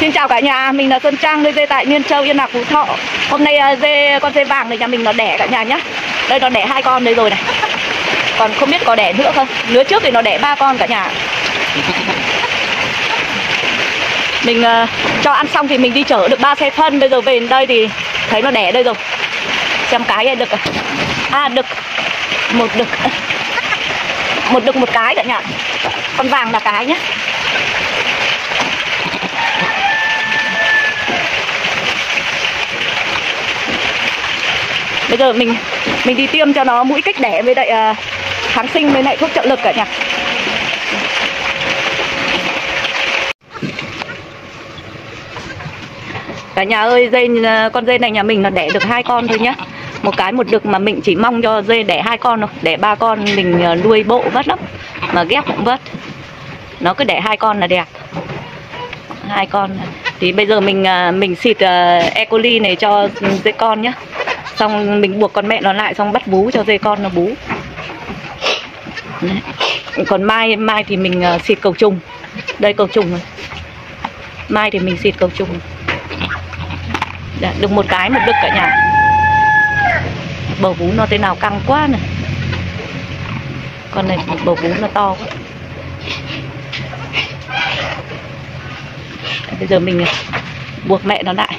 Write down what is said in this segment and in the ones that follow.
Xin chào cả nhà, mình là Xuân Trang, nuôi dê tại Nhân Châu, Yên Lạc, Phú Thọ. Hôm nay con dê vàng này nhà mình nó đẻ cả nhà nhé. Đây nó đẻ 2 con đây rồi này. Còn không biết có đẻ nữa không. Lứa trước thì nó đẻ 3 con cả nhà. Mình cho ăn xong thì mình đi chở được 3 xe phân. Bây giờ về đến đây thì thấy nó đẻ đây rồi. Xem cái này đực à, đực một đực một cái cả nhà. Con vàng là cái nhé. Bây giờ mình đi tiêm cho nó mũi kích đẻ với lại kháng sinh với lại thuốc trợ lực cả nhà. Cả nhà ơi, con dê này nhà mình nó đẻ được 2 con thôi nhá. Một cái một đực mà mình chỉ mong cho dê đẻ 2 con thôi. Đẻ 3 con mình nuôi bộ vất lắm. Mà ghép cũng vất. Nó cứ đẻ 2 con là đẹp. 2 con. Thì bây giờ mình xịt E. coli này cho dê con nhá. Xong mình buộc con mẹ nó lại, xong bắt bú cho dê con nó bú. Đấy. Còn mai thì mình xịt cầu trùng. Đây cầu trùng rồi. Mai thì mình xịt cầu trùng. Đấy, được một cái một đực cả nhà. Bầu vú nó thế nào căng quá này. Con này bầu vú nó to quá. Đấy, bây giờ mình buộc mẹ nó lại.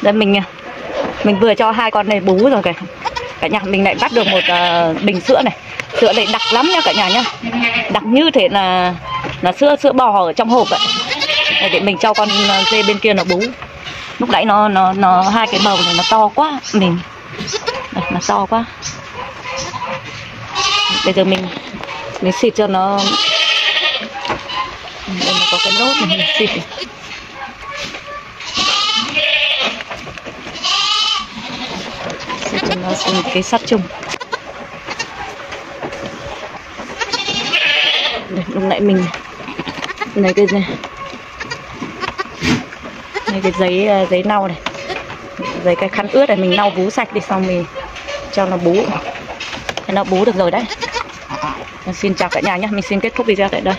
Đây mình vừa cho hai con này bú rồi kìa. Cả nhà mình lại bắt được một bình sữa này. Sữa này đặc lắm nha cả nhà nhá. Đặc như thế là sữa bò ở trong hộp vậy. Để mình cho con dê bên kia nó bú. Lúc nãy nó hai cái bầu này nó to quá, đây, nó to quá. Bây giờ mình xịt cho nó. Đây nó có cái nốt này, mình xịt này. Xịt cho nó thành cái sát trùng. Đây, lúc nãy mình lấy cái giấy lau này, giấy cái khăn ướt này mình lau vú sạch đi, xong mình cho nó bú. Thế nó bú được rồi đấy. Xin chào cả nhà nhé, mình xin kết thúc video tại đây.